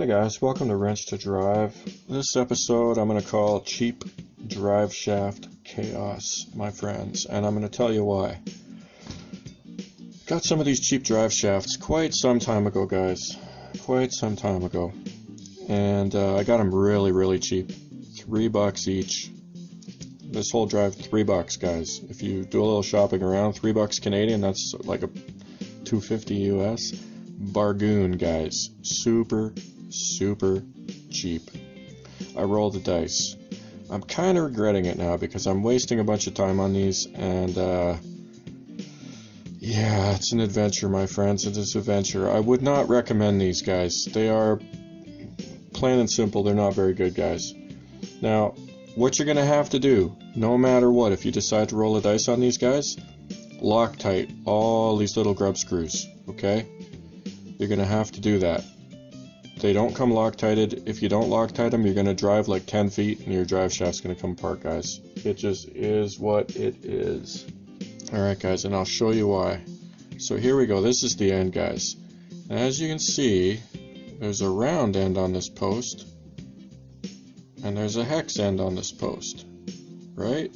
Hey guys, welcome to Wrench to Drive. This episode I'm going to call Cheap Drive Shaft Chaos, my friends, and I'm going to tell you why. Got some of these cheap drive shafts quite some time ago, guys. Quite some time ago. And I got them really cheap. $3 each. This whole drive, $3, guys. If you do a little shopping around, $3 Canadian, that's like a $2.50 US. Bargain, guys. Super cheap. I rolled the dice. I'm kind of regretting it now because I'm wasting a bunch of time on these, and yeah, it's an adventure, my friends. It is an adventure. I would not recommend these, guys. They are, plain and simple, they're not very good, guys. Now, what you're gonna have to do, no matter what, if you decide to roll the dice on these guys, Loctite all these little grub screws, okay? You're gonna have to do that. They don't come Loctited. If you don't Loctite them, you're gonna drive like 10 feet and your drive shaft's gonna come apart, guys. It just is what it is. Alright, guys, and I'll show you why. So here we go. This is the end, guys. And as you can see, there's a round end on this post, and there's a hex end on this post, right?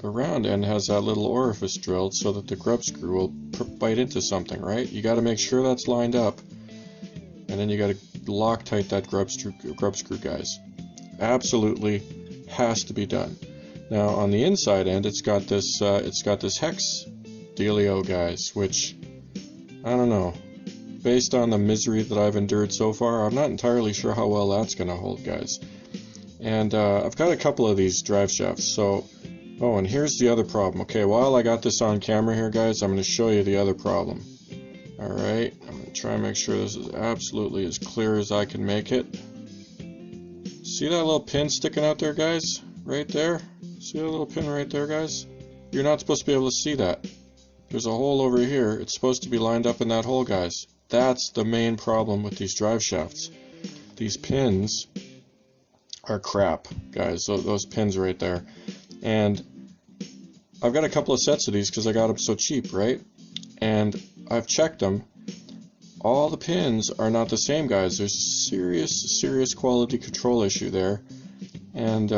The round end has that little orifice drilled so that the grub screw will bite into something, right? You got to make sure that's lined up, and then you got to Loctite that grub screw, guys. Absolutely has to be done. Now on the inside end, it's got this hex dealio, guys, which I don't know. Based on the misery that I've endured so far, I'm not entirely sure how well that's gonna hold, guys. And I've got a couple of these drive shafts. So, oh, and here's the other problem. Okay, while I got this on camera here, guys, I'm gonna show you the other problem. All right, I'm gonna try and make sure this is absolutely as clear as I can make it. See that little pin sticking out there, guys? Right there? See that little pin right there, guys? You're not supposed to be able to see that. There's a hole over here. It's supposed to be lined up in that hole, guys. That's the main problem with these drive shafts. These pins are crap, guys. Those pins right there. And I've got a couple of sets of these because I got them so cheap, right? And I've checked them. All the pins are not the same, guys. There's a serious quality control issue there. And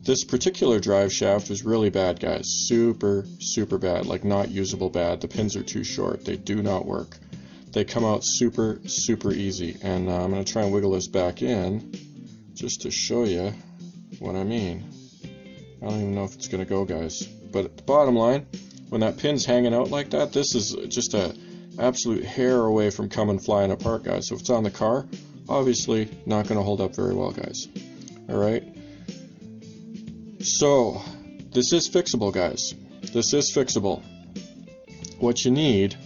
this particular drive shaft was really bad, guys. Super bad. Like, not usable bad. The pins are too short. They do not work. They come out super easy. And I'm going to try and wiggle this back in just to show you what I mean. I don't even know if it's going to go, guys. But at the bottom line, when that pin's hanging out like that, this is just a absolute hair away from coming flying apart, guys. So if it's on the car, obviously not going to hold up very well, guys. Alright? So, this is fixable, guys. This is fixable. What you need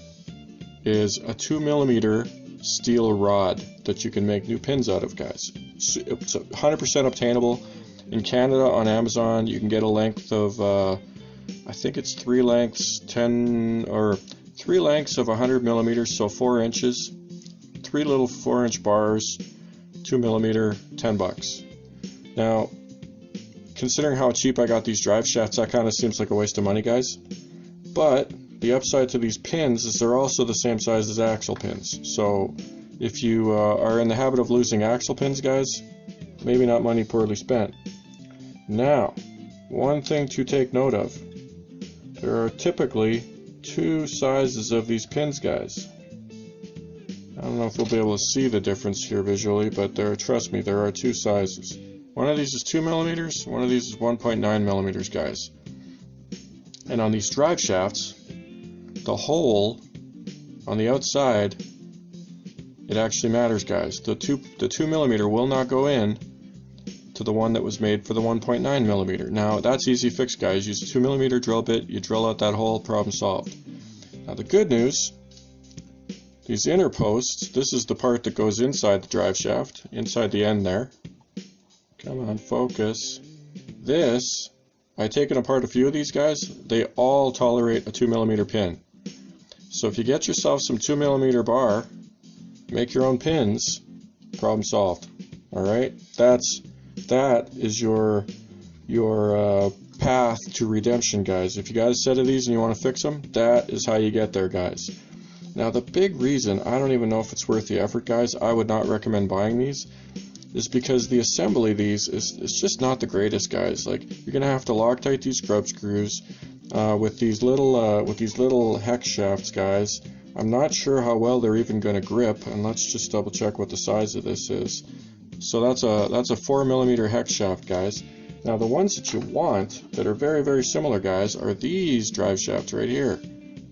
is a 2mm steel rod that you can make new pins out of, guys. It's 100% obtainable. In Canada, on Amazon, you can get a length of, I think it's 3 lengths of 100mm, so 4 inches. 3 little 4-inch bars, 2mm, $10. Now, considering how cheap I got these drive shafts, that kind of seems like a waste of money, guys. But the upside to these pins is they're also the same size as axle pins. So if you are in the habit of losing axle pins, guys, maybe not money poorly spent. Now, one thing to take note of. There are typically 2 sizes of these pins, guys. I don't know if we'll be able to see the difference here visually, but trust me, there are 2 sizes. One of these is 2mm, one of these is 1.9mm, guys. And on these drive shafts, the hole on the outside, it actually matters, guys. The 2mm will not go in to the one that was made for the 1.9mm. Now, that's easy fix, guys. Use a 2mm drill bit, you drill out that hole, problem solved. Now, the good news, these inner posts, this is the part that goes inside the drive shaft, inside the end there. Come on, focus. This, I've taken apart a few of these, guys. They all tolerate a 2mm pin. So if you get yourself some 2mm bar, make your own pins, problem solved. Alright? That is your path to redemption, guys. If you got a set of these and you want to fix them, that is how you get there, guys. Now the big reason, I don't even know if it's worth the effort, guys, I would not recommend buying these, is because the assembly of these is just not the greatest, guys. Like, you're gonna have to Loctite these grub screws with these little hex shafts, guys. I'm not sure how well they're even gonna grip, and let's just double check what the size of this is. So that's a 4mm hex shaft, guys. Now the ones that you want that are very, very similar, guys, are these drive shafts right here.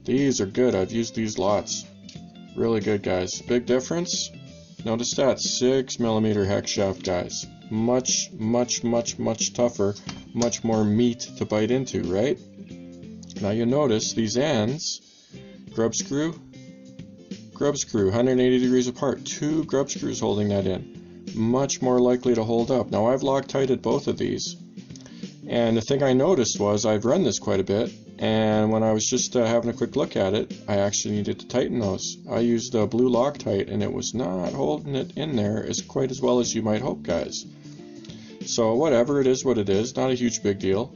These are good. I've used these lots. Really good, guys. Big difference? Notice that 6mm hex shaft, guys. Much, much, much, much tougher. Much more meat to bite into, right? Now you notice these ends, grub screw, 180 degrees apart. 2 grub screws holding that in. Much more likely to hold up. Now I've Loctited both of these, and the thing I noticed was I've run this quite a bit, and when I was just having a quick look at it, I actually needed to tighten those. I used the blue Loctite, and it was not holding it in there quite as well as you might hope, guys. So whatever, it is what it is. Not a huge big deal.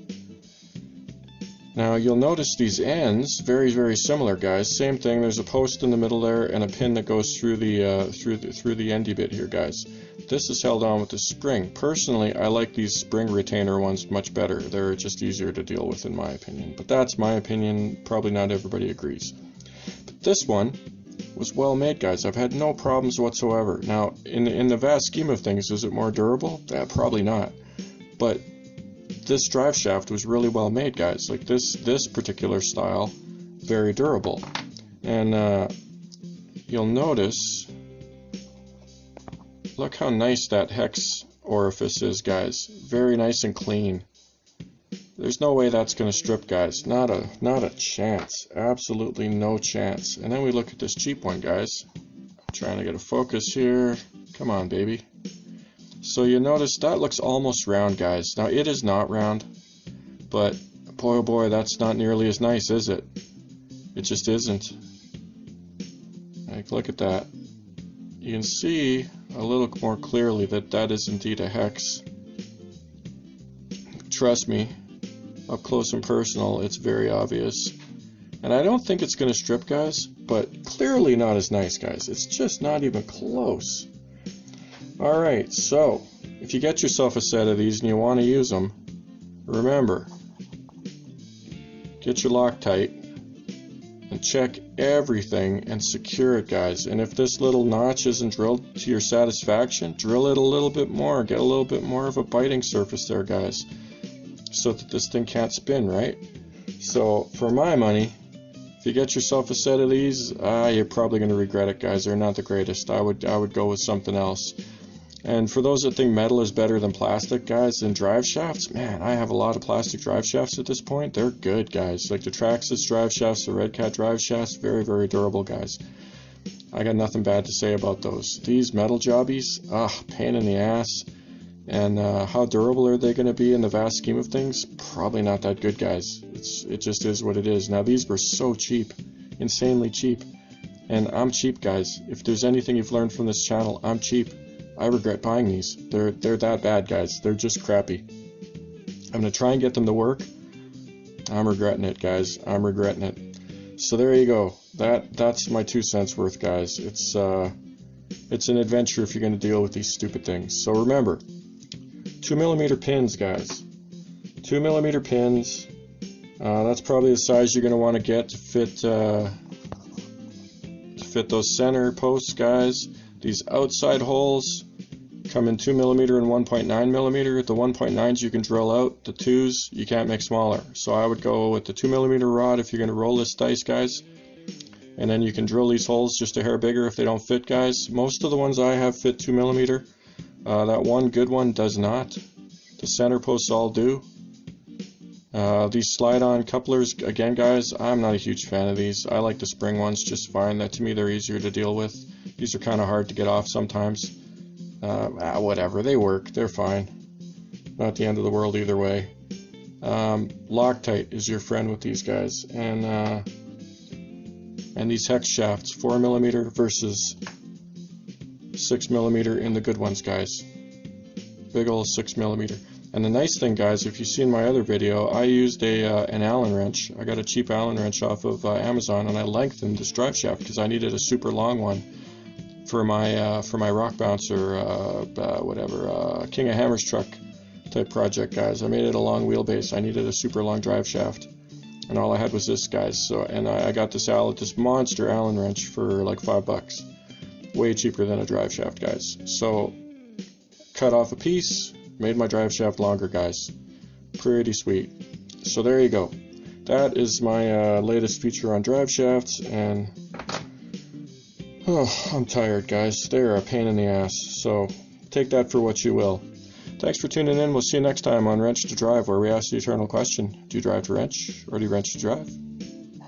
Now you'll notice these ends, very, very similar, guys. Same thing. There's a post in the middle there and a pin that goes through the endy bit here, guys. This is held on with a spring. Personally, I like these spring retainer ones much better. They're just easier to deal with, in my opinion. But that's my opinion. Probably not everybody agrees. But this one was well made, guys. I've had no problems whatsoever. Now, in the vast scheme of things, is it more durable? Probably not. But this drive shaft was really well made, guys. Like this particular style, very durable. And you'll notice, look how nice that hex orifice is, guys. Very nice and clean. There's no way that's going to strip, guys. Not a chance. Absolutely no chance. And then we look at this cheap one, guys. I'm trying to get a focus here. Come on, baby. So you notice that looks almost round, guys. Now it is not round, but boy oh boy, that's not nearly as nice, is it? It just isn't. Like, look at that. You can see a little more clearly that that is indeed a hex. Trust me, up close and personal, it's very obvious. And I don't think it's going to strip, guys, but clearly not as nice, guys. It's just not even close. Alright, so if you get yourself a set of these and you want to use them, remember, get your Loctite and check everything and secure it, guys. And if this little notch isn't drilled to your satisfaction, drill it a little bit more. Get a little bit more of a biting surface there, guys, so that this thing can't spin, right? So for my money, if you get yourself a set of these, you're probably going to regret it, guys. They're not the greatest. I would go with something else. And for those that think metal is better than plastic, guys, and drive shafts, man, I have a lot of plastic drive shafts at this point. They're good, guys. Like the Traxxas drive shafts, the Red Cat drive shafts, very, very durable, guys. I got nothing bad to say about those. These metal jobbies, pain in the ass. And how durable are they going to be in the vast scheme of things? Probably not that good, guys. It just is what it is. Now, these were so cheap, insanely cheap. And I'm cheap, guys. If there's anything you've learned from this channel, I'm cheap. I regret buying these. They're that bad, guys. They're just crappy. I'm going to try and get them to work. I'm regretting it, guys. I'm regretting it. So there you go. That's my 2 cents worth, guys. It's an adventure if you're going to deal with these stupid things. So remember, 2mm pins, guys. 2mm pins. That's probably the size you're going to want to get to fit those center posts, guys. These outside holes come in 2mm and 1.9mm. The 1.9s you can drill out. The 2s you can't make smaller. So I would go with the 2mm rod if you're going to roll this dice, guys. And then you can drill these holes just a hair bigger if they don't fit, guys. Most of the ones I have fit 2mm. That one good one does not. The center posts all do. These slide-on couplers, again, guys, I'm not a huge fan of these. I like the spring ones just fine. That to me, they're easier to deal with. These are kind of hard to get off sometimes. Whatever, they work. They're fine. Not the end of the world either way. Loctite is your friend with these guys, and these hex shafts, 4mm versus 6mm in the good ones, guys. Big ol' 6mm. And the nice thing, guys, if you've seen my other video, I used an Allen wrench. I got a cheap Allen wrench off of Amazon, and I lengthened this drive shaft because I needed a super long one for my rock bouncer, King of Hammers truck type project, guys. I made it a long wheelbase. I needed a super long drive shaft, and all I had was this, guys. So, and I got this monster Allen wrench for like $5, way cheaper than a drive shaft, guys. So, cut off a piece, made my drive shaft longer, guys. Pretty sweet. So there you go. That is my latest feature on drive shafts, and I'm tired, guys. They're a pain in the ass. So take that for what you will. Thanks for tuning in. We'll see you next time on Wrench to Drive, where we ask the eternal question: do you drive to wrench, or do you wrench to drive?